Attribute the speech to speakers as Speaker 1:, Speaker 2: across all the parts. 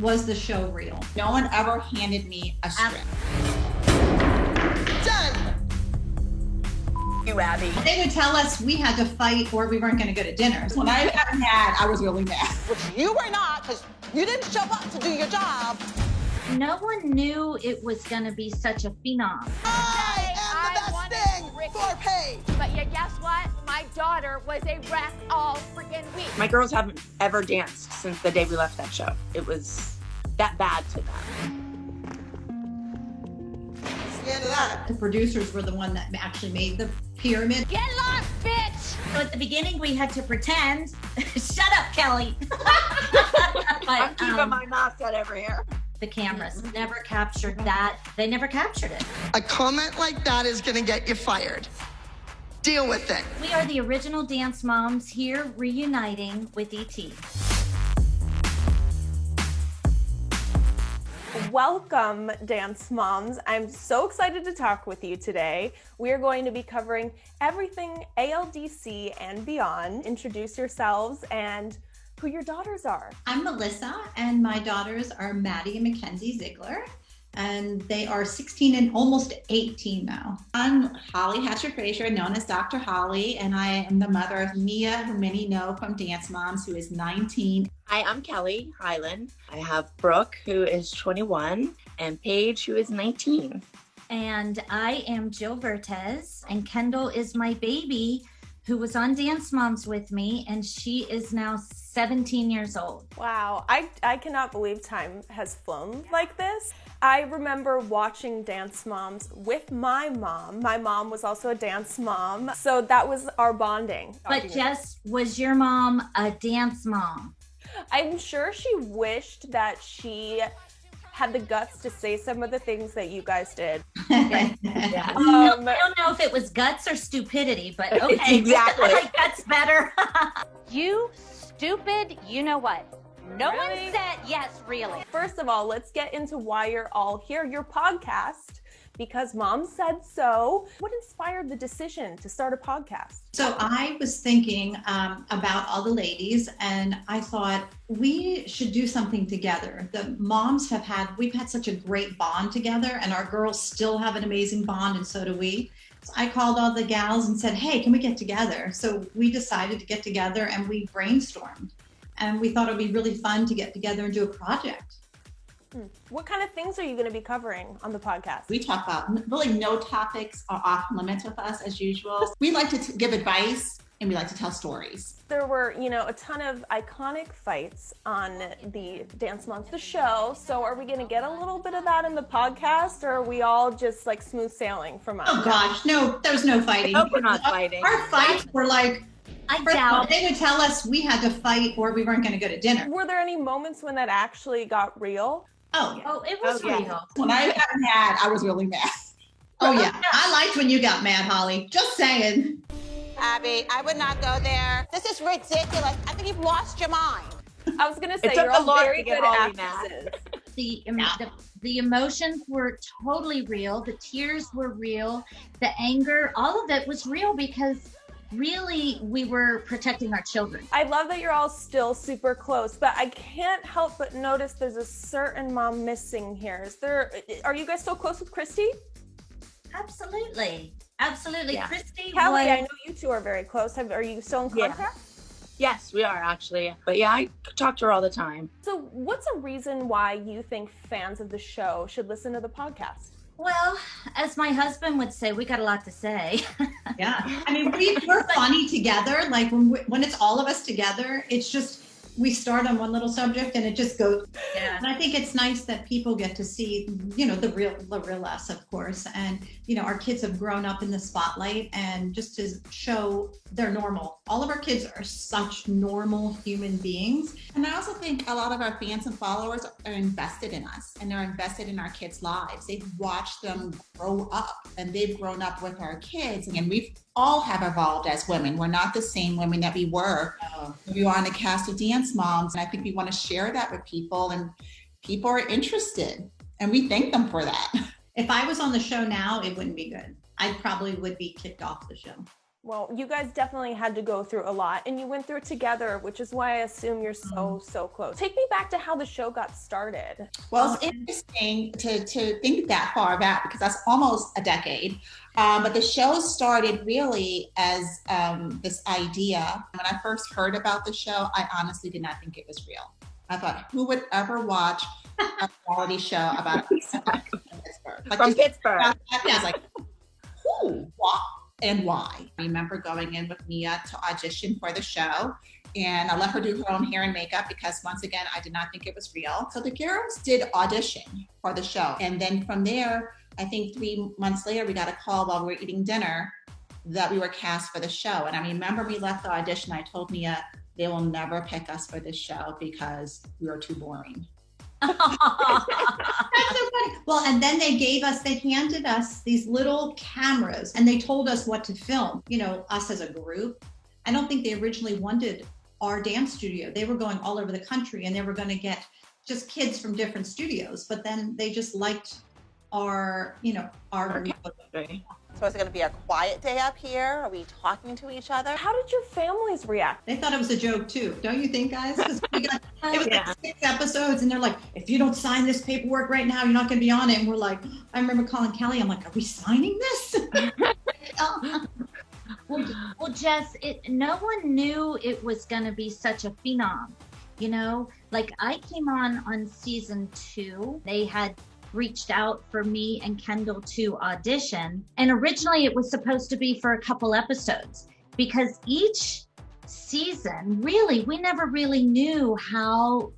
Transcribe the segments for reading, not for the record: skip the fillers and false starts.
Speaker 1: Was the show real?
Speaker 2: No one ever handed me a script.
Speaker 3: Done.
Speaker 4: You, Abby.
Speaker 1: They would tell us we had to fight or we weren't going to go to dinner.
Speaker 2: When I got mad, I was really mad.
Speaker 3: Which you were not, because you didn't show up to do your job.
Speaker 5: No one knew it was going to be such a phenom.
Speaker 3: I am the best thing for Paige.
Speaker 6: But yeah, guess what? My daughter was a wreck all freaking week.
Speaker 4: My girls haven't ever danced since the day we left that show. It was that bad to them.
Speaker 3: That's the end of that.
Speaker 1: The producers were the one that actually made the pyramid.
Speaker 6: Get lost, bitch!
Speaker 5: So at the beginning, we had to pretend. Shut up, Kelly.
Speaker 4: I'm
Speaker 5: But
Speaker 4: keeping my mouth shut over here.
Speaker 5: the cameras never captured that. They never captured it.
Speaker 3: A comment like that is going to get you fired. Deal with it.
Speaker 5: We are the original Dance Moms here reuniting with ET.
Speaker 7: Welcome, Dance Moms. I'm so excited to talk with you today. We are going to be covering everything ALDC and beyond. Introduce yourselves and who your daughters are.
Speaker 1: I'm Melissa, and my daughters are Maddie and Mackenzie Ziegler, and they are 16 and almost 18 now.
Speaker 2: I'm Holly Hatcher-Frazier, known as Dr. Holly, and I am the mother of Mia, who many know from Dance Moms, who is 19.
Speaker 4: Hi, I'm Kelly Hyland. I have Brooke, who is 21, and Paige, who is 19.
Speaker 5: And I am Jill Vertez, and Kendall is my baby who was on Dance Moms with me, and she is now 17 years old.
Speaker 7: Wow, I cannot believe time has flown like this. I remember watching Dance Moms with my mom. My mom was also a dance mom, so that was our bonding.
Speaker 5: But Jess, was your mom a dance mom?
Speaker 7: I'm sure she wished that she had the guts to say some of the things that you guys did.
Speaker 5: I don't know if it was guts or stupidity, but okay.
Speaker 4: Exactly.
Speaker 5: I like guts better.
Speaker 6: You stupid, you know what? No
Speaker 7: Really?
Speaker 6: one said yes, really.
Speaker 7: First of all, let's get into why you're all here. Your podcast, because mom said so. What inspired the decision to start a podcast?
Speaker 1: So I was thinking about all the ladies, and I thought we should do something together. The moms we've had such a great bond together, and our girls still have an amazing bond, and so do we. So I called all the gals and said, hey, can we get together? So we decided to get together, and we brainstormed. And we thought it'd be really fun to get together and do a project.
Speaker 7: What kind of things are you going to be covering on the podcast?
Speaker 2: We talk about really no topics are off limits with us as usual. We like to give advice and we like to tell stories.
Speaker 7: There were, a ton of iconic fights on the Dance Moms, the show. So are we going to get a little bit of that in the podcast, or are we all just like smooth sailing from us?
Speaker 1: Oh gosh, no, there's no fighting.
Speaker 4: I hope we're not fighting.
Speaker 1: Our fights were like,
Speaker 5: I
Speaker 1: first of all,
Speaker 5: doubt
Speaker 1: they would tell us we had to fight or we weren't going to go to dinner.
Speaker 7: Were there any moments when that actually got real?
Speaker 1: Oh yeah.
Speaker 5: Oh, it was
Speaker 4: Oh, yeah.
Speaker 5: real.
Speaker 2: When I got mad, I was really mad.
Speaker 1: Oh yeah. I liked when you got mad, Holly. Just saying.
Speaker 3: Abby, I would not go there. This is ridiculous. I think you've lost your mind.
Speaker 7: I was going to say,
Speaker 4: It took
Speaker 7: you're
Speaker 4: a
Speaker 7: all
Speaker 4: lot
Speaker 7: very
Speaker 4: to get
Speaker 7: good
Speaker 4: Holly mad.
Speaker 7: actresses.
Speaker 5: The emotions were totally real. The tears were real. The anger, all of it was real because really we were protecting our children.
Speaker 7: I love that you're all still super close, but I can't help but notice there's a certain mom missing here. Are you guys still close with Christy?
Speaker 5: Absolutely.
Speaker 4: Yeah.
Speaker 5: Christy
Speaker 7: Kelly,
Speaker 5: was,
Speaker 7: I know you two are very close. Are you still in
Speaker 4: Yeah.
Speaker 7: contact?
Speaker 4: Yes, we are actually. But yeah, I talk to her all the time.
Speaker 7: So what's a reason why you think fans of the show should listen to the podcast?
Speaker 5: well, as my husband would say, we got a lot to say.
Speaker 1: Yeah. I mean, we're funny together. Like when it's all of us together, it's just, we start on one little subject and it just goes.
Speaker 5: Yeah.
Speaker 1: And I think it's nice that people get to see, the real us, of course. And, our kids have grown up in the spotlight, and just to show they're normal. All of our kids are such normal human beings.
Speaker 2: And I also think a lot of our fans and followers are invested in us, and they're invested in our kids' lives. They've watched them grow up, and they've grown up with our kids. And we all have evolved as women. We're not the same women that we were when we were on the cast of Dance Moms. And I think we want to share that with people, and people are interested, and we thank them for that.
Speaker 1: If I was on the show now, it wouldn't be good. I probably would be kicked off the show.
Speaker 7: Well, you guys definitely had to go through a lot, and you went through it together, which is why I assume you're so close. Take me back to how the show got started.
Speaker 2: Well, it's interesting to think that far back because that's almost a decade. But the show started really as this idea. When I first heard about the show, I honestly did not think it was real. I thought, who would ever watch a reality show about Pittsburgh? Like,
Speaker 4: From Pittsburgh.
Speaker 2: I was like, who, what, and why? I remember going in with Mia to audition for the show, and I let her do her own hair and makeup because, once again, I did not think it was real. So the girls did audition for the show. And then from there, I think 3 months later, we got a call while we were eating dinner that we were cast for the show. And I remember we left the audition, I told Mia, they will never pick us for this show because we are too boring.
Speaker 1: That's so funny. Well, and then they handed us these little cameras and they told us what to film, us as a group. I don't think they originally wanted our dance studio. They were going all over the country and they were going to get just kids from different studios, but then they just liked our group.
Speaker 3: So is it going to be a quiet day up here? Are we talking to each other?
Speaker 7: How did your families react?
Speaker 1: They thought it was a joke too, don't you think, guys? It was like 6 episodes, and they're like, "If you don't sign this paperwork right now, you're not going to be on it." And we're like, I remember calling Kelly. I'm like, "Are we signing this?"
Speaker 5: Well, Jess, no one knew it was going to be such a phenom. Like I came on season 2. They had reached out for me and Kendall to audition. And originally it was supposed to be for a couple episodes because each season, really, we never really knew how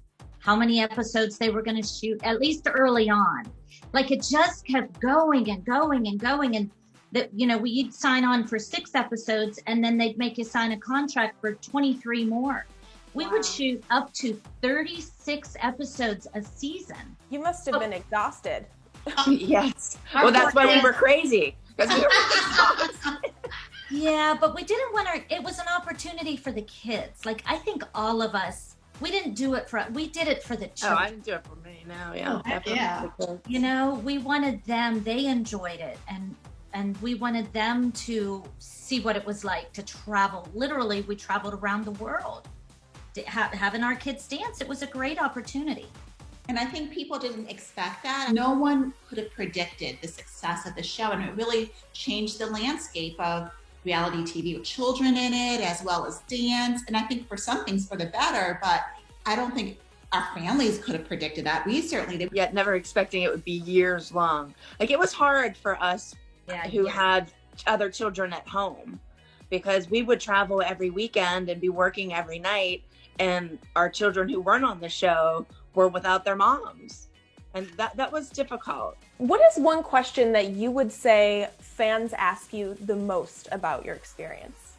Speaker 5: many episodes they were going to shoot, at least early on. Like it just kept going and going and going. And that, we'd sign on for 6 episodes and then they'd make you sign a contract for 23 more. We would shoot up to 36 episodes a season.
Speaker 7: You must have been exhausted.
Speaker 4: Yes. Well, that's why we were crazy. Because we were exhausted.
Speaker 5: Yeah, but we didn't want it was an opportunity for the kids. Like, I think all of us, we didn't do it we did it for the children.
Speaker 4: Oh, I didn't do it for me. No, yeah.
Speaker 1: Yeah.
Speaker 5: We wanted them, they enjoyed it. And we wanted them to see what it was like to travel. Literally, we traveled around the world. Having our kids dance, it was a great opportunity.
Speaker 2: And I think people didn't expect that. No one could have predicted the success of the show. And it really changed the landscape of reality TV with children in it, as well as dance. And I think for some things for the better, but I don't think our families could have predicted that. We certainly did.
Speaker 4: Yet never expecting it would be years long. Like it was hard for us who had other children at home because we would travel every weekend and be working every night. And our children who weren't on the show were without their moms. And that was difficult.
Speaker 7: What is one question that you would say fans ask you the most about your experience?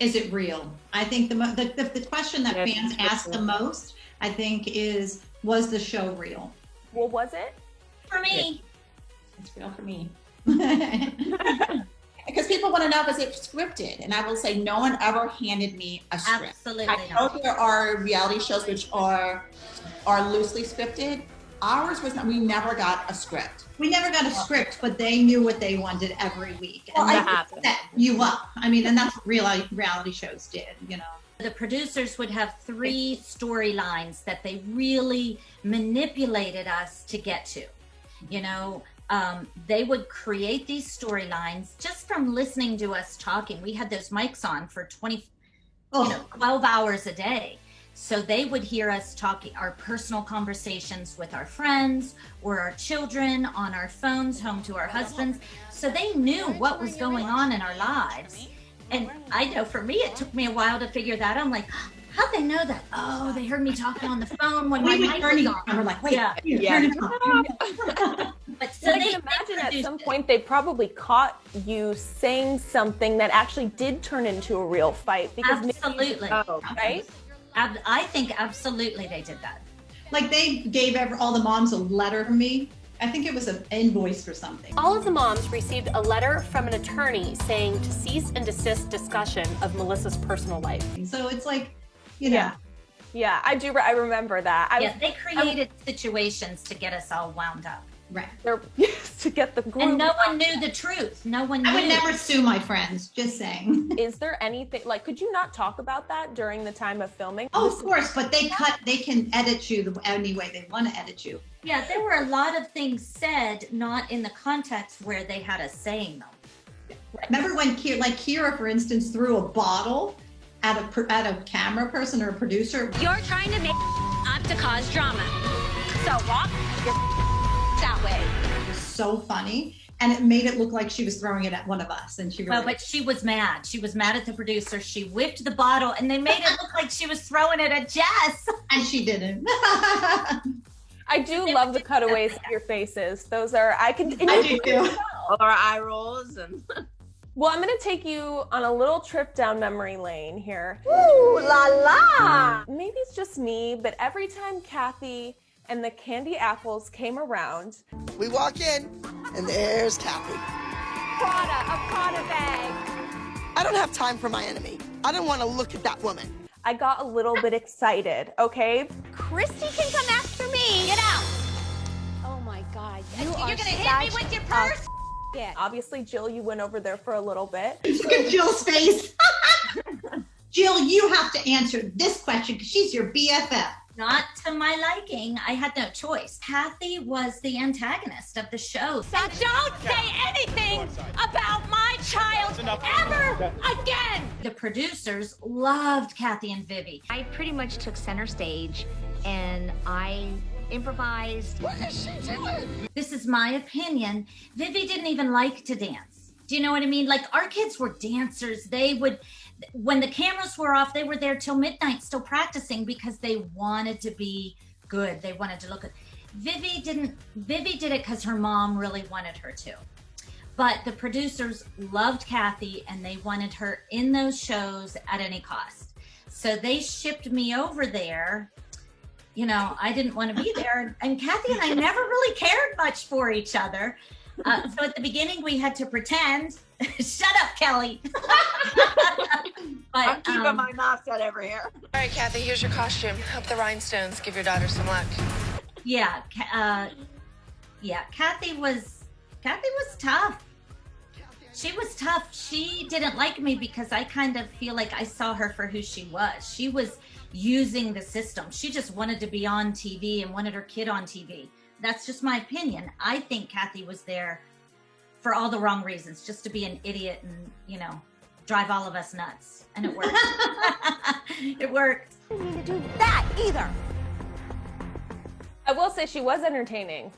Speaker 1: Is it real? I think the question that fans ask the most, I think, is, was the show real?
Speaker 7: Well, was it?
Speaker 5: For me.
Speaker 2: It's real for me. Because people want to know, was it scripted? And I will say no one ever handed me a script.
Speaker 5: Absolutely
Speaker 2: I know there are reality shows which are loosely scripted. Ours was not. We never got a script.
Speaker 1: We never got a script, but they knew what they wanted every week. And
Speaker 4: Well,
Speaker 1: they set you up. I mean, and that's what reality shows did,
Speaker 5: The producers would have 3 storylines that they really manipulated us to get to. They would create these storylines just from listening to us talking. We had those mics on for 12 hours a day. So they would hear us talking, our personal conversations with our friends or our children on our phones, home to our husbands. So they knew what was going on in our lives. And I know for me, it took me a while to figure that out. I'm like, how'd they know that? Oh, they heard me talking on the phone when my mic was on.
Speaker 1: And we're like, wait,
Speaker 5: Yeah.
Speaker 1: turn it on.
Speaker 5: But so
Speaker 7: I can imagine at some point they probably caught you saying something that actually did turn into a real fight. Because
Speaker 5: Absolutely.
Speaker 7: right?
Speaker 5: I think absolutely they did that.
Speaker 1: Like they gave all the moms a letter from me. I think it was an invoice for something.
Speaker 8: All of the moms received a letter from an attorney saying to cease and desist discussion of Melissa's personal life.
Speaker 1: So it's like,
Speaker 7: Yeah, I do. I remember that.
Speaker 5: They created situations to get us all wound up.
Speaker 1: Right.
Speaker 7: They're to get the group.
Speaker 5: And no one knew the truth. No one knew.
Speaker 1: I would never sue my friends, just saying.
Speaker 7: Is there anything, like, could you not talk about that during the time of filming?
Speaker 1: Oh, of course, but they can edit you any way they want to edit you.
Speaker 5: Yeah, there were a lot of things said, not in the context where they had us saying them.
Speaker 1: Remember when Kira, for instance, threw a bottle at a camera person or a producer?
Speaker 9: You're trying to make up to cause drama. So walk your that way.
Speaker 1: It was so funny. And it made it look like she was throwing it at one of us. And she really...
Speaker 5: Well, but she was mad. She was mad at the producer. She whipped the bottle and they made it look like she was throwing it at Jess.
Speaker 1: And she didn't.
Speaker 7: I do love the cutaways of your faces. Those are, I do
Speaker 1: too.
Speaker 4: Or eye rolls and...
Speaker 7: Well, I'm going to take you on a little trip down memory lane here.
Speaker 9: Ooh la la!
Speaker 7: Maybe it's just me, but every time Kathy and the candy apples came around,
Speaker 10: we walk in and there's Kathy.
Speaker 9: A Prada bag.
Speaker 10: I don't have time for my enemy. I don't want to look at that woman.
Speaker 7: I got a little bit excited, okay?
Speaker 9: Christy can come after me. Get out! Oh my God! You're gonna hit me with your purse? Yeah.
Speaker 7: Obviously, Jill, you went over there for a little bit.
Speaker 1: Look at Jill's face. Jill, you have to answer this question because she's your BFF.
Speaker 5: Not to my liking. I had no choice. Kathy was the antagonist of the show.
Speaker 9: So don't say anything about my child ever again!
Speaker 5: The producers loved Kathy and Vivi.
Speaker 9: I pretty much took center stage and I improvised.
Speaker 10: What is she doing?
Speaker 5: This is my opinion. Vivi didn't even like to dance. Do you know what I mean? Like, our kids were dancers. They would, when the cameras were off, they were there till midnight still practicing because they wanted to be good. They wanted to look good. Vivi did it because her mom really wanted her to. But the producers loved Kathy and they wanted her in those shows at any cost. So they shipped me over there. You know, I didn't want to be there. And Kathy and I never really cared much for each other. So at the beginning, we had to pretend. Shut up, Kelly. But,
Speaker 4: I'm keeping my mouth shut over here.
Speaker 11: All right, Kathy, here's your costume. Hope the rhinestones give your daughter some luck.
Speaker 5: Yeah, Kathy was tough. She was tough. She didn't like me because I kind of feel like I saw her for who she was. She was using the system. She just wanted to be on TV and wanted her kid on TV. That's just my opinion. I think Kathy was there for all the wrong reasons, just to be an idiot and, you know, drive all of us nuts. And it worked. It worked.
Speaker 9: I didn't need to do that either.
Speaker 7: I will say she was entertaining.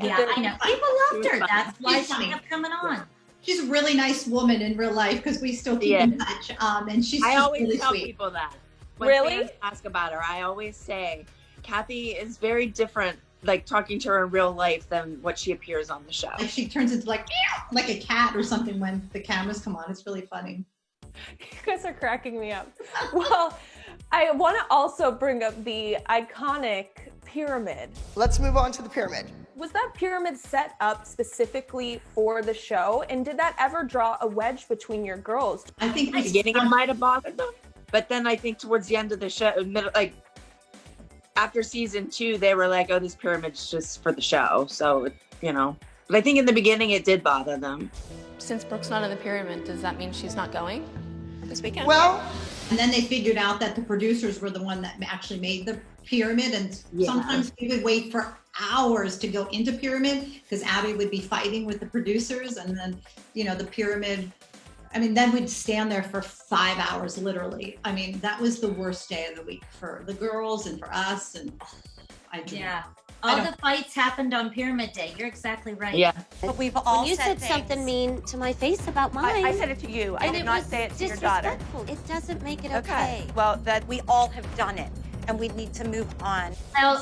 Speaker 5: Yeah, I know. People loved her. That's why she kept coming on.
Speaker 1: She's a really nice woman in real life because we still keep in touch. And she's
Speaker 4: I
Speaker 1: just
Speaker 4: always
Speaker 1: really
Speaker 4: tell
Speaker 1: sweet.
Speaker 4: people that. When
Speaker 7: Really?
Speaker 4: fans ask about her, I always say, Kathy is very different, like talking to her in real life than what she appears on the show.
Speaker 1: Like she turns into like a cat or something when the cameras come on. It's really funny.
Speaker 7: You guys are cracking me up. Well, I want to also bring up the iconic pyramid.
Speaker 10: Let's move on to the pyramid.
Speaker 7: Was that pyramid set up specifically for the show? And did that ever draw a wedge between your girls?
Speaker 1: I think
Speaker 4: In the beginning, it might have bothered them. But then I think towards the end of the show, like after season 2, they were like, oh, this pyramid's just for the show. So, you know, but I think in the beginning it did bother them.
Speaker 11: Since Brooke's not in the pyramid, does that mean she's not going this weekend?
Speaker 10: Well,
Speaker 1: and then they figured out that the producers were the one that actually made the pyramid. And sometimes we would wait for hours to go into pyramid because Abby would be fighting with the producers. And then, you know, the pyramid, I mean, then we'd stand there for 5 hours, literally. I mean, that was the worst day of the week for the girls and for us. And
Speaker 5: All the fights happened on Pyramid Day. You're exactly right.
Speaker 4: Yeah.
Speaker 12: But we've all
Speaker 13: you said
Speaker 12: things.
Speaker 13: something mean to my face about mine.
Speaker 12: I said it to you. I did not say it to your daughter.
Speaker 13: It doesn't make it okay.
Speaker 12: Well, that we all have done it, and we need to move on.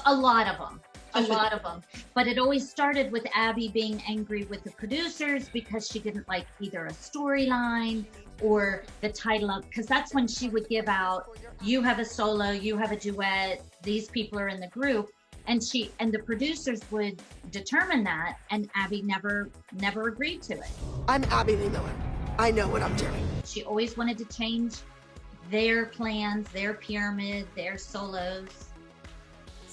Speaker 5: A lot of them. A lot of them. But it always started with Abby being angry with the producers because she didn't like either a storyline or the title of, because that's when she would give out, you have a solo, you have a duet, these people are in the group. And the producers would determine that, and Abby never agreed to it.
Speaker 10: I'm Abby Lee Miller. I know what I'm doing.
Speaker 5: She always wanted to change their plans, their pyramid, their solos.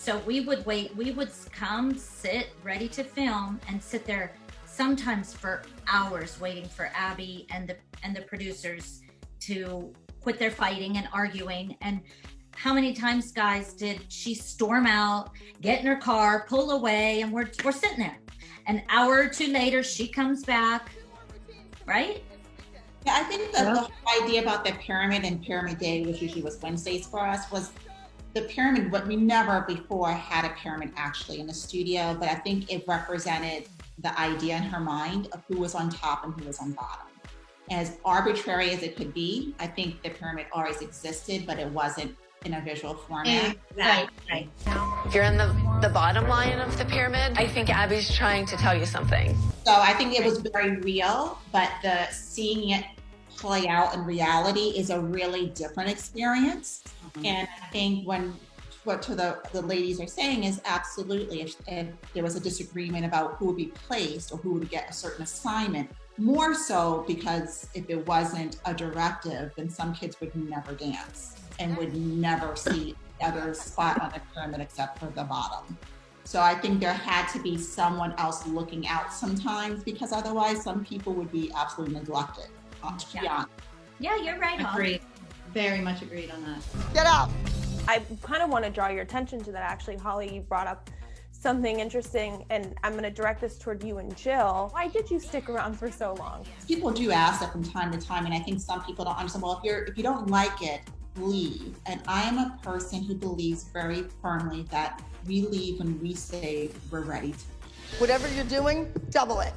Speaker 5: So we would wait, we would come, sit, ready to film, and sit there sometimes for hours waiting for Abby and the producers to quit their fighting and arguing. And how many times, guys, did she storm out, get in her car, pull away, and we're sitting there. An hour or two later, she comes back, right?
Speaker 2: Yeah, I think the whole idea about the pyramid and pyramid day, which usually was Wednesdays for us, was the pyramid. But we never before had a pyramid actually in the studio, but I think it represented the idea in her mind of who was on top and who was on bottom. As arbitrary as it could be, I think the pyramid always existed, but it wasn't in a visual format.
Speaker 5: Right.
Speaker 11: If you're in the bottom line of the pyramid, I think Abby's trying to tell you something.
Speaker 2: So I think it was very real, but the seeing it play out in reality is a really different experience. And I think what the ladies are saying is absolutely, if there was a disagreement about who would be placed or who would get a certain assignment, more so because if it wasn't a directive, then some kids would never dance and would never see the other spot on the pyramid except for the bottom. So I think there had to be someone else looking out sometimes, because otherwise some people would be absolutely neglected.
Speaker 5: Yeah, you're right.
Speaker 1: Agreed. Very much agreed on that.
Speaker 10: Get out.
Speaker 7: I kind of want to draw your attention to that. Actually, Holly, you brought up something interesting, and I'm going to direct this toward you and Jill. Why did you stick around for so long?
Speaker 2: People do ask that from time to time, and I think some people don't understand, well, if you don't like it, leave. And I am a person who believes very firmly that we leave when we say we're ready to.
Speaker 10: Whatever you're doing, double it.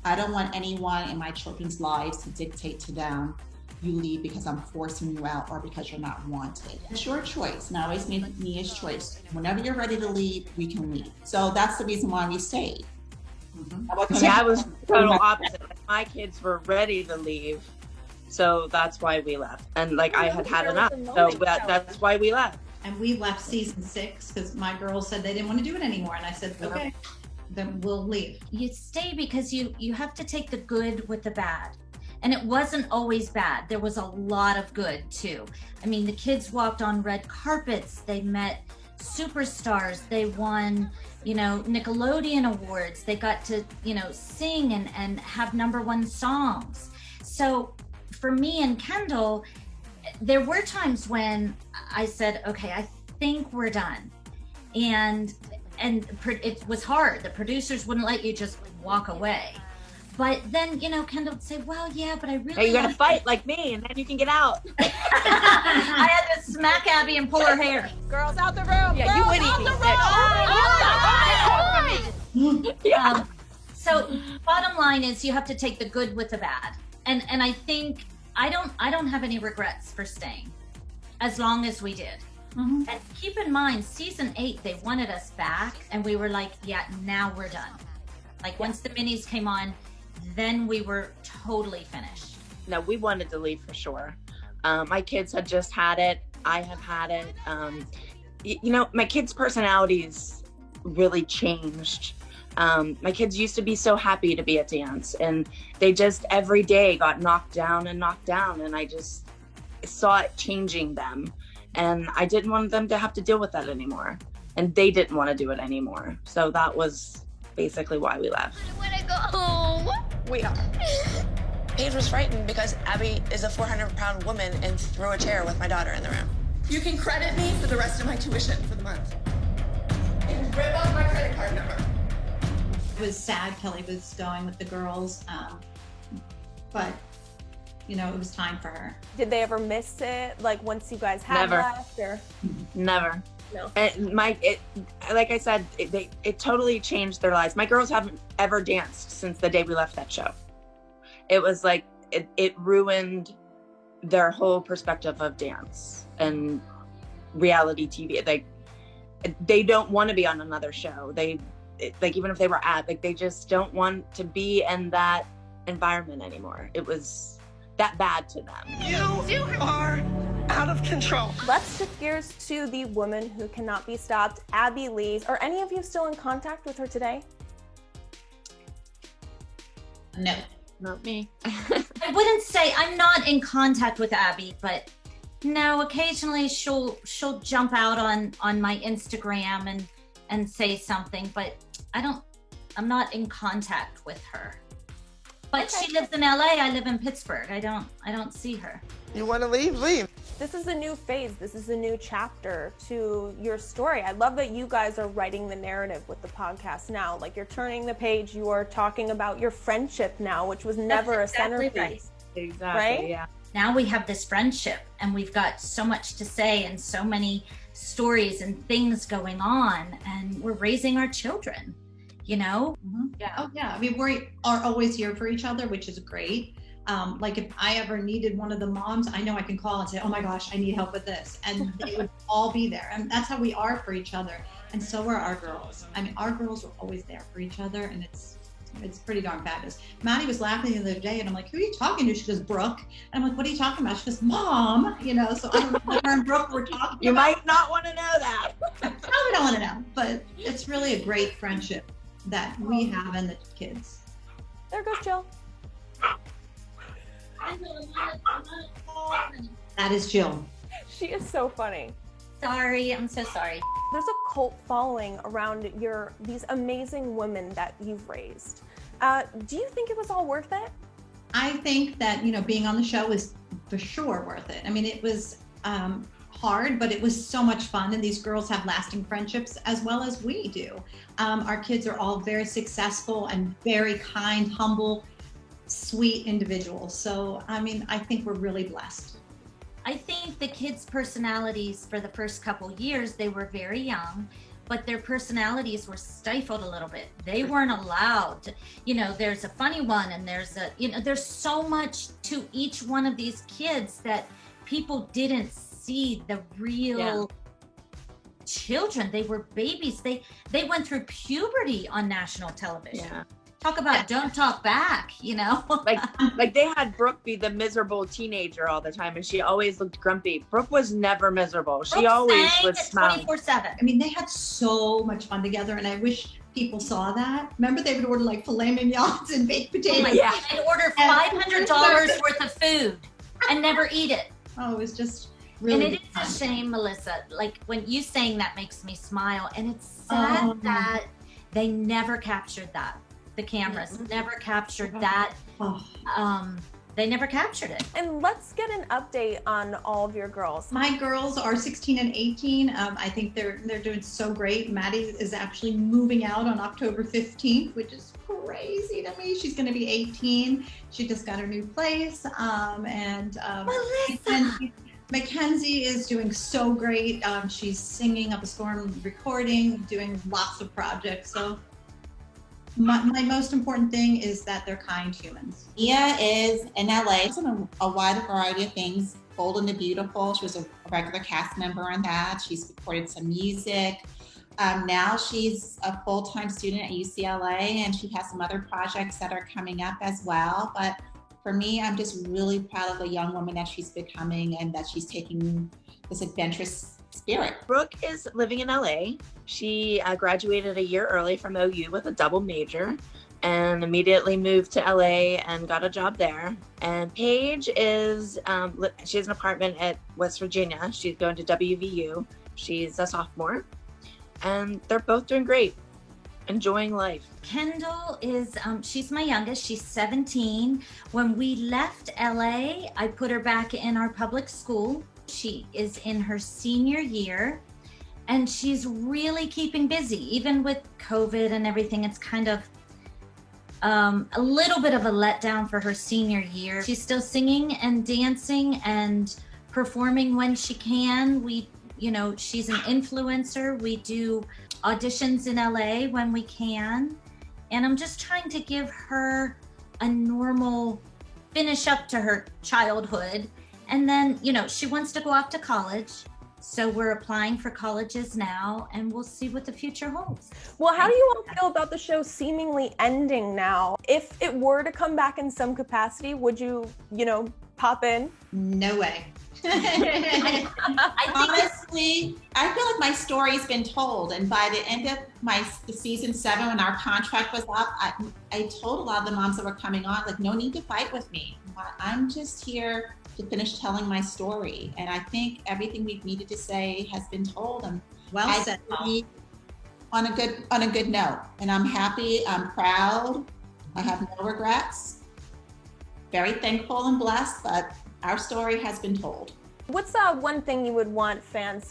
Speaker 2: I don't want anyone in my children's lives to dictate to them, you leave because I'm forcing you out or because you're not wanted. It's your choice, and I always make Nia's choice. Whenever you're ready to leave, we can leave. So that's the reason why we stayed.
Speaker 4: Yeah, I was total opposite. Like, my kids were ready to leave, so that's why we left. And like I had enough, so that's why we left.
Speaker 1: And we left season 6 because my girls said they didn't want to do it anymore, and I said, okay, then we'll leave.
Speaker 5: You stay because you have to take the good with the bad. And it wasn't always bad. There was a lot of good too. I mean, the kids walked on red carpets. They met superstars. They won, Nickelodeon awards. They got to, sing and have #1 songs. So for me and Kendall, there were times when I said, okay, I think we're done. And it was hard. The producers wouldn't let you just walk away. But then, Kendall would say, well, yeah, but I really...
Speaker 4: Hey, you got to fight like me, and then you can get out.
Speaker 5: I had to smack Abby and pull her hair.
Speaker 6: Girls out the room.
Speaker 4: Yeah, you wouldn't
Speaker 5: even. So bottom line is you have to take the good with the bad. And I think I don't have any regrets for staying as long as we did. Mm-hmm. And keep in mind, season 8, they wanted us back, and we were like, yeah, now we're done. Like once the minis came on, then we were totally finished.
Speaker 4: No, we wanted to leave for sure. My kids had just had it. I have had it. My kids' personalities really changed. My kids used to be so happy to be at dance, and they just every day got knocked down, and I just saw it changing them. And I didn't want them to have to deal with that anymore. And they didn't want to do it anymore. So that was basically why we left.
Speaker 9: I want to go home.
Speaker 11: We are. Paige was frightened because Abby is a 400-pound woman and threw a chair with my daughter in the room.
Speaker 10: You can credit me for the rest of my tuition for the month. And rip off my credit card number.
Speaker 1: It was sad Kelly was going with the girls, but it was time for her.
Speaker 7: Did they ever miss it? Like once you guys had
Speaker 4: Never.
Speaker 7: left, or
Speaker 4: Never.
Speaker 7: No.
Speaker 4: And like I said, it totally changed their lives. My girls haven't ever danced since the day we left that show. It was like it ruined their whole perspective of dance and reality TV. They don't want to be on another show. Even if they were they just don't want to be in that environment anymore. It was that bad to them.
Speaker 10: You are out of control.
Speaker 7: Let's shift gears to the woman who cannot be stopped, Abby Lee. Are any of you still in contact with her today?
Speaker 1: No.
Speaker 4: Not me.
Speaker 5: I wouldn't say I'm not in contact with Abby, but No, occasionally she'll jump out on my Instagram and say something, but I'm not in contact with her. But she lives in LA, I live in Pittsburgh. I don't see her.
Speaker 14: You want to leave? Leave.
Speaker 7: This is a new phase. This is a new chapter to your story. I love that you guys are writing the narrative with the podcast now. Like, you're turning the page. You are talking about your friendship now, which was never a centerpiece.
Speaker 5: Right.
Speaker 4: Exactly.
Speaker 7: Right?
Speaker 4: Yeah.
Speaker 5: Now we have this friendship and we've got so much to say and so many stories and things going on, and we're raising our children, you know?
Speaker 1: Mm-hmm. Yeah. Oh yeah. I mean, we are always here for each other, which is great. Like if I ever needed one of the moms, I know I can call and say, oh my gosh, I need help with this. And they would all be there. And that's how we are for each other. And so are our girls. I mean, our girls are always there for each other, and it's pretty darn fabulous. Maddie was laughing the other day and I'm like, who are you talking to? She goes, Brooke. And I'm like, what are you talking about? She goes, Mom, you know, so I don't know what her and Brooke were talking
Speaker 4: You
Speaker 1: about.
Speaker 4: might not want to know that.
Speaker 1: I probably don't want to know, but it's really a great friendship that we have and the kids.
Speaker 7: There goes Jill.
Speaker 1: That is Jill.
Speaker 7: She is so funny.
Speaker 5: Sorry, I'm so sorry.
Speaker 7: There's a cult following around these amazing women that you've raised. Do you think it was all worth it?
Speaker 1: I think that, you know, being on the show is for sure worth it. I mean, it was hard, but it was so much fun. And these girls have lasting friendships as well as we do. Our kids are all very successful and very kind, humble, sweet individuals. So, I mean, I think we're really blessed.
Speaker 5: I think the kids' personalities for the first couple years, they were very young, but their personalities were stifled a little bit. They weren't allowed to, you know, there's a funny one and there's so much to each one of these kids that people didn't see the real children. They were babies. They went through puberty on national television.
Speaker 4: Yeah.
Speaker 5: Talk about don't talk back, you know?
Speaker 4: like they had Brooke be the miserable teenager all the time, and she always looked grumpy. Brooke was never miserable. She always was smiling.
Speaker 5: 24/7.
Speaker 1: I mean, they had so much fun together, and I wish people saw that. Remember, they would order like filet mignons and baked potatoes.
Speaker 5: Oh yeah, and order $500 worth of food and never eat it.
Speaker 1: Oh, it was just really
Speaker 5: And it is a shame, Melissa. Like when you saying that makes me smile, and it's sad that they never captured that. The cameras never captured that. They never captured it.
Speaker 7: And let's get an update on all of your girls.
Speaker 1: My girls are 16 and 18. I think they're doing so great. Maddie is actually moving out on October 15th, which is crazy to me. She's going to be 18. She just got her new place. Mackenzie is doing so great. She's singing up a storm, recording, doing lots of projects. So my most important thing is that they're kind humans.
Speaker 2: Mia is in LA. She's in a wide variety of things. Bold and the Beautiful. She was a regular cast member on that. She's recorded some music. Now she's a full-time student at UCLA, and she has some other projects that are coming up as well. But for me, I'm just really proud of the young woman that she's becoming and that she's taking this adventurous spirit.
Speaker 4: Brooke is living in LA. She graduated a year early from OU with a double major and immediately moved to LA and got a job there. And Paige is, she has an apartment at West Virginia. She's going to WVU. She's a sophomore. And they're both doing great, enjoying life.
Speaker 5: Kendall is, she's my youngest. She's 17. When we left LA, I put her back in our public school. She is in her senior year, and she's really keeping busy. Even with COVID and everything, it's kind of a little bit of a letdown for her senior year. She's still singing and dancing and performing when she can. She's an influencer. We do auditions in LA when we can. And I'm just trying to give her a normal finish up to her childhood. And then, she wants to go off to college. So we're applying for colleges now, and we'll see what the future holds.
Speaker 7: Well, how do you all feel about the show seemingly ending now? If it were to come back in some capacity, would you, pop in?
Speaker 1: No way.
Speaker 2: Honestly, I feel like my story's been told, and by the end of the season 7, when our contract was up, I told a lot of the moms that were coming on, like, no need to fight with me. I'm just here to finish telling my story. And I think everything we've needed to say has been told. And
Speaker 1: Well
Speaker 2: I
Speaker 1: said.
Speaker 2: leave on a good note. And I'm happy, I'm proud, I have no regrets. Very thankful and blessed, but our story has been told.
Speaker 7: What's one thing you would want fans to